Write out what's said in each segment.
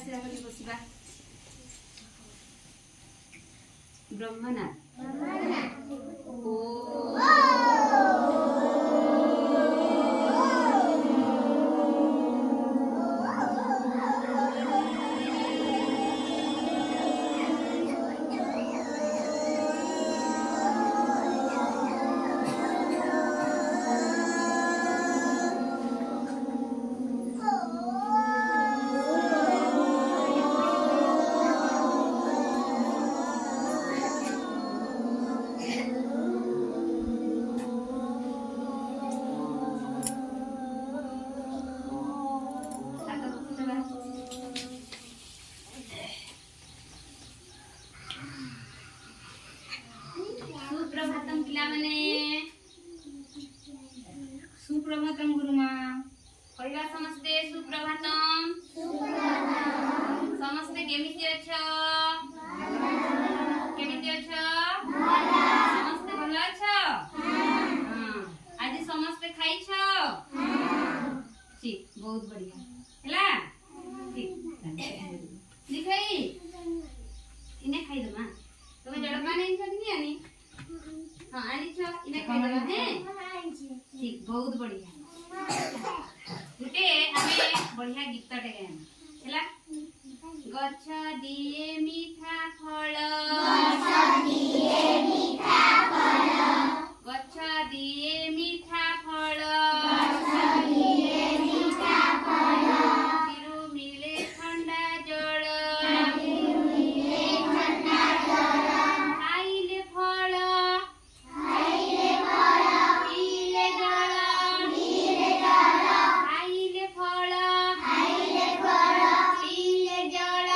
ଶିରା କରି ବସିବା। ବ୍ରହ୍ମନାଥ ଓ सुप्रभातम पिला माने सुप्रभातम गुरुमा कहवा समस्ते सुप्रभातम समस्ते केमिति अछ समस्ते भलो अछ आज समस्ते खाई छ ठीक बहुत बढ़िया हला ठीक दिखाई इने खाई दमा तमे जड़पान इन छकनी आनी हां आनी छ इने खाई दमा हे ठीक बहुत बढ़िया गुटे आमे बढ़िया गीत टे गायम हला गछ दिए मीठा फल गछ दिए मीठा फल तिरु मिले ठंडा जल खाइले फल पीले जल खाइले फल पीले जल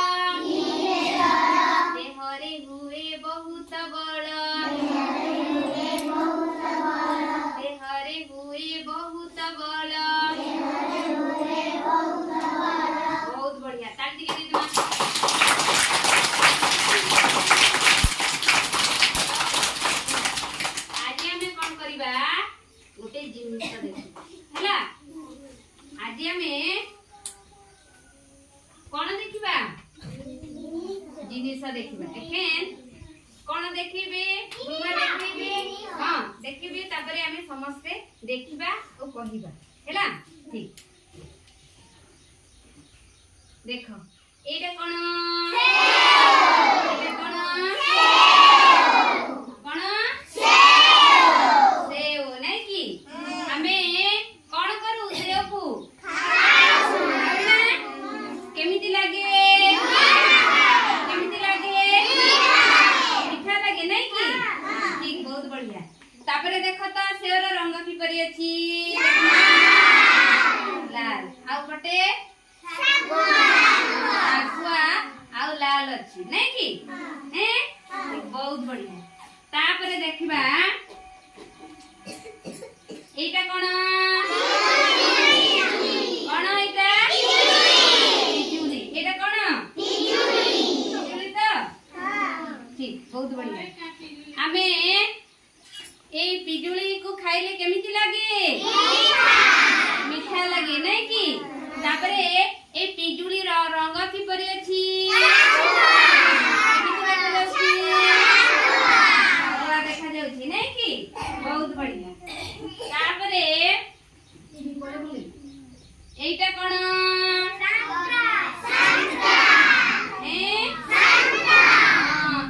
देहरे हुए बहुत बड़ देहरे हुए बहुत बड़ बहुत बढ़िया ताली के दीदी आज हमें कौन करिबा गोटे जिनिस देखिबा हैला आज हमें कौन देखिबा जिनिस देखिबा देखें कौन देखिबे गुरुमा देखिबे हां देखिबे तापरे हमें समस्त देखिबा और कहिबा हैला ठीक देखो एटा कौन एटा कौन कौन सेव नहीं की हमें कौन करू सेव को केमिति लागे मीठा लागे नहीं की ठीक बहुत बढ़िया तापरे देखो तो सेवर रंग की परी अछि लाल आउ पटे आगुआ आउ लाल अछि नहीं की हैं बहुत बढ़िया तापरे देखिबा एटा कोन कोन एटा पिजुली एटा कोन पिजुली तो ठीक बहुत बढ़िया हमें ए पिजुली को खाइले केमिति लागे मीठा लागे नहीं की तापरे ए पिजुली रंग की परी अछि केमिति लागे पूरा देखा जाउछि नहीं की बहुत बढ़िया तापरे एटा कोन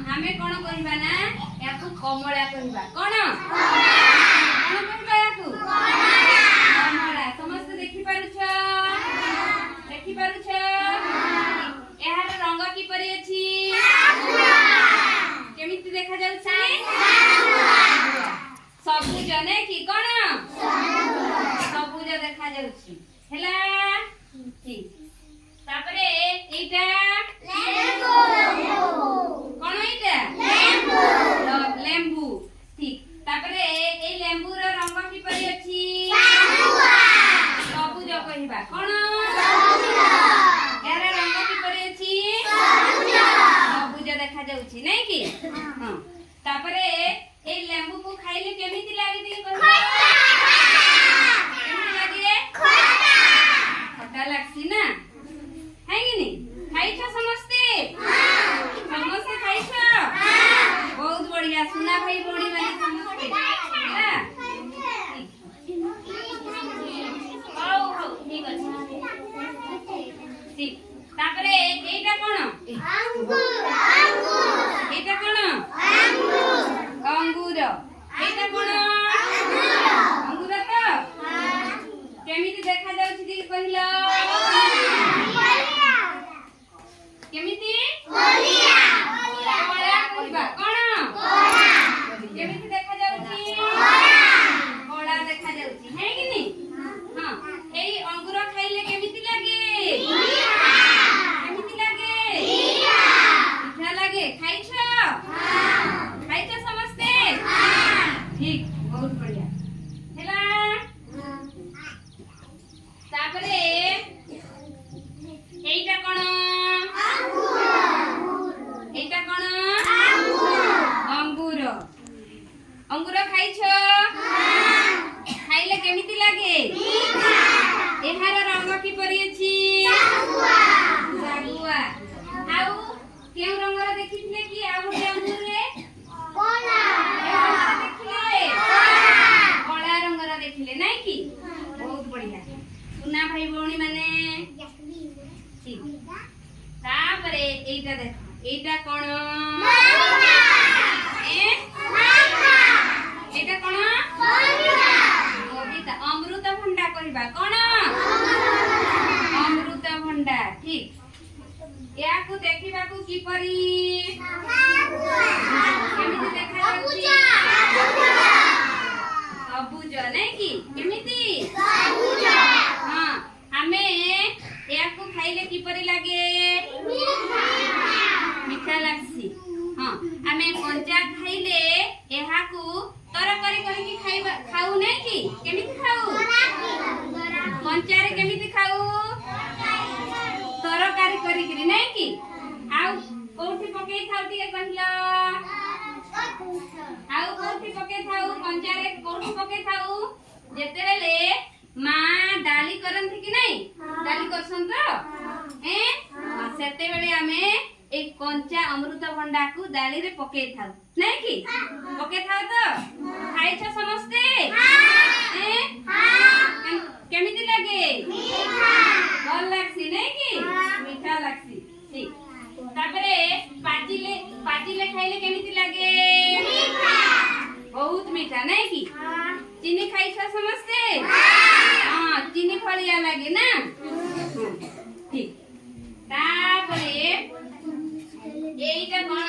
हमें कौन कहबा ना याकू कमला कहबा कौन कहबा याकू कमला समस्त देखि पारुछ एहार रंग की परी अछि केमिति देखा जाउछि सबुज ने की कौन सबुज देखा जाउछि हैला ठीक तापरे एटा कौन एटा लेंबू ठीक तापरे ए लेंबू रो रंग की परी अछि सबुज कहबा कौन यार रंग की परी अछि सबुज देखा जाउछि नै की हां तापरे ए लेंबू को खाइले केमिति लागे दी कहबा केमिति लागे खट्टा लागसी ना है कि नहीं खाई तापरे एटा कोन एटा कोन अंगूर एटा कोन अंगूर तो केमिति देखा जाउछि कि कहिलो केमिति कोलिया कोला कहबा कोन केमिति देखा जाउछि कोला देखा जाउछि है कि नहीं हां एई अंगूर खाइले केमिति लागे केमिति लागे मीठा लागे खाइछो खाइछो समस्ते ठीक बहुत बढ़िया हेला तापरे एइटा कोन एइटा कोन अंगूर अंगूर खाइछो खाइले केमिति लागे एहार रंग की परि अछि सागुआ आउ केउ रंगर देखिथिले कि आ गोटे अंगूर रे कोला देखिले कोला रंगर देखिले नै कि बहुत बढ़िया सुना भाई भौणी माने ठीक तापरे एइटा देख एइटा कोन एइटा कोन कविता अमृत भंडा कहबा कोन अमृत भंडा ठीक या को देखिबा को की परी केमिति देखा सबुज नै कि केमिति सबुज हां हमें या को खाइले की परी लागे मीठा लागसी हां हमें कंचा खाइले एहा को तरकारी करके खाइबा खाऊ नै कि केमिति खाऊ कंचा रे केमिति खाऊ तरकारी करके नै कि आउ कोठी पके खाऊ टिके कहिला आउ कोठी पके खाऊ कंचा रे कोठी पके खाऊ जेते बेले मां डाली करन थी कि नै डाली करसन तो सेते बेले हमें एक कंचा अमृत भंडा को डाली रे पके थाउ नै कि पके थाउ तो खाइछ समस्ते हां केमिति लागे मीठा भल लागसी नै कि मीठा लागसी ठीक तापरे पाजिले खाइले केमिति लागे मीठा बहुत मीठा नै कि चीनी खाइछ समस्ते हां चीनी फलिया लागे ना ठीक तापरे एइटा कोन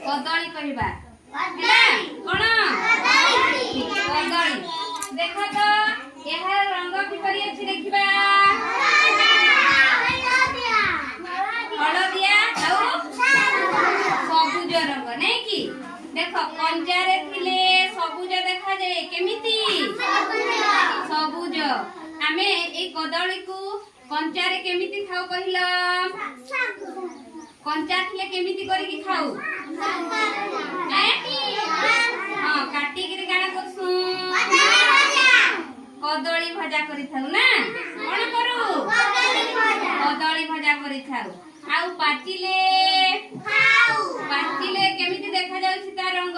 कदली कहबा कोन कदली देखो तो एहार रंग की परि अछि देखिबा हलदिया आउ सबुज रंग नै कि देखो कंचा रे थिले सबुज देखा जाए केमिति सबुज हमें ए कदली को कंचा रे केमिति खाऊ कहिला कंचा थिले केमिति करी कि खाऊ हां काटी के गाना करसु कदली भजा करी थाउ ना कोन करू कदली भजा करी थाउ आउ पाचिले केमिति देखा जाउछि ता रंग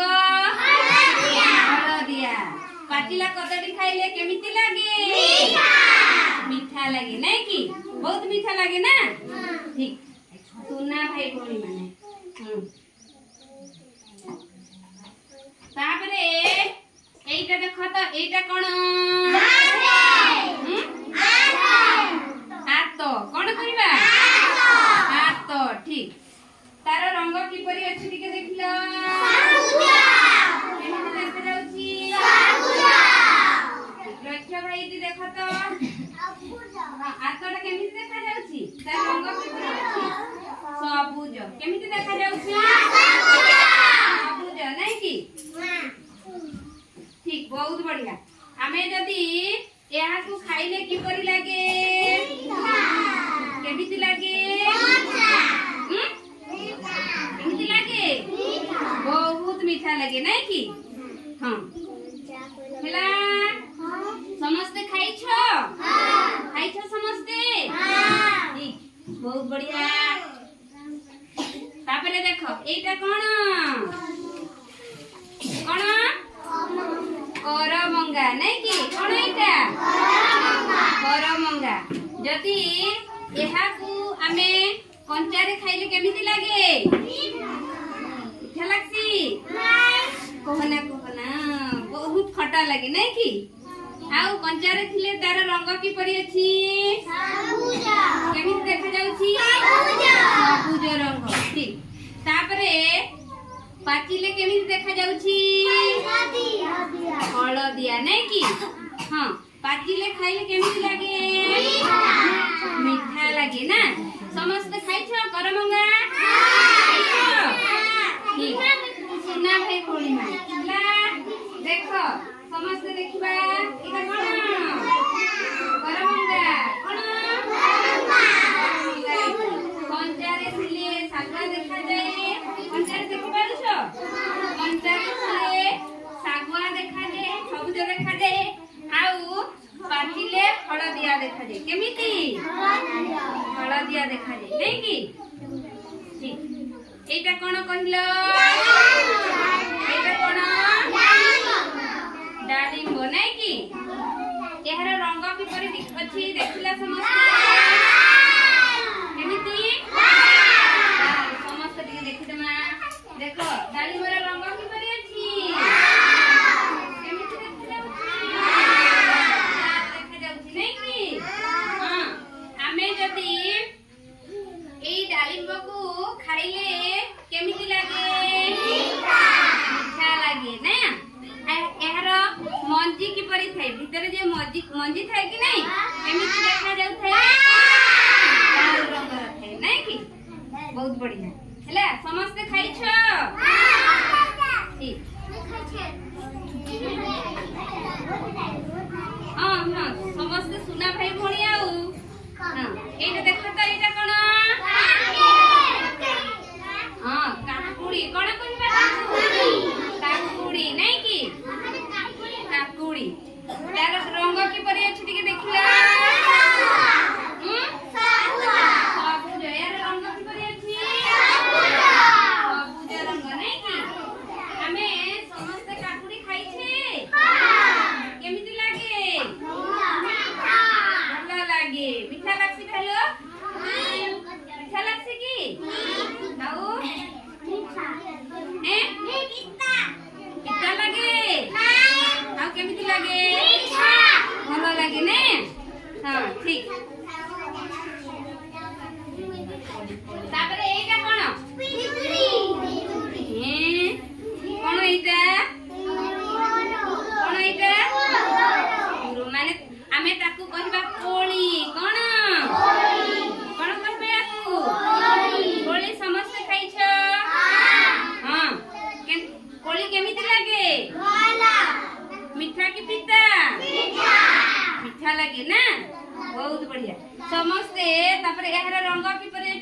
हलदिया पाचिला कदली खाइले केमिति लागे मीठा लागे नै कि बहुत मीठा लागे ना ठीक सुना भाई भौणी माने तापरे एइटा देखो तो एइटा कोन हाथ कोन कहिबा हाथ ठीक तार रंग की परि अछि टिके देखिलो केमिति देखा जाउछि लक्ष्य भाई दी देखो तो हाथटा केमिति देखा जाउछि तार रंग की परि अछि सबुज केमिति देखा जाउछि सबुज नै कि ठीक बहुत बढ़िया हमें जदी एहा को खाइले की परि लागे केमिति लागे केमिति लागे बहुत मीठा लागे नै कि हां हेला समस्ते खाइछो खाइछो समस्ते ठीक बहुत बढ़िया तापरे देखो एटा कोन जदि एहाकू आमे कंचारे खाइले केमिति लागे मिठा लागसी कहना बहुत खटा लागे नै कि आउ कंचारे थिले तार रंग की परि अछि केमिति देखा जाउछि सबुज रंग ठीक तापरे पाचिले केमिति देखा जाउछि हळदिया नै कि हां पाचिले खाइले केमिति लागे मीठा लागे ना समस्त खाइछ करमंगा ठीक सुना भाई बोली ला देखो समस्त देखिबा एटा कोन करमंगा कोन कंचारे थिले सागुआ देखा जाए कंचारे देखि पारुछ कंचारे थिले सागुआ देखा जाए सबुज देखा जाए आउ पाचिले हळदिया देखा जाए केमिति हळदिया देखा जाए नै कि ठीक एटा कोन कहिलो एटा कोन डालिम्ब नै कि एहर रंग किपरि अछि देखिला समस्त केमिति समस्त टिके देखिदमा देखो डालिम्बर रंग किपरि अछि केमिति देखिला देखा जाउछि नै कि हां आमे जदि एई डालिम्ब को खाइले केमिति लागे मीठा लागे ना एहर मंजी की परि थाए भीतर जे मंजी थाए कि नहीं केमिति देखा जाउ थाए लाल रंग थाए नै कि बहुत बढ़िया हैला समस्त खाइछ ठीक हां हां समस्त सुना भाई भणी आउ हां एटा देख त एटा कोन हां काकुड़ी कोन कहबा काकुड़ी नै कि काकुड़ी तार रंग की परि अछि टिके देखिला सबुज यार रंग की परि अछि सबुज रंग नै कि हमें समस्त काकुड़ी खाइ छे केमिति लागे भलो लागे मीठा लागसी खालो मीठा लागसी कि खाओ पिता लागे आउ केमिति लागे भलो लागे ने हां ठीक तापरे एटा कोन कोन एटा माने आमे ताकू कहबा कोली कोन कोन कहबे आकू कोली समस्त खाइछ हां कोली केमिति लागे मीठा की पिता मीठा लागे ना बहुत बढ़िया समस्ते तापरे एहर रंग की परे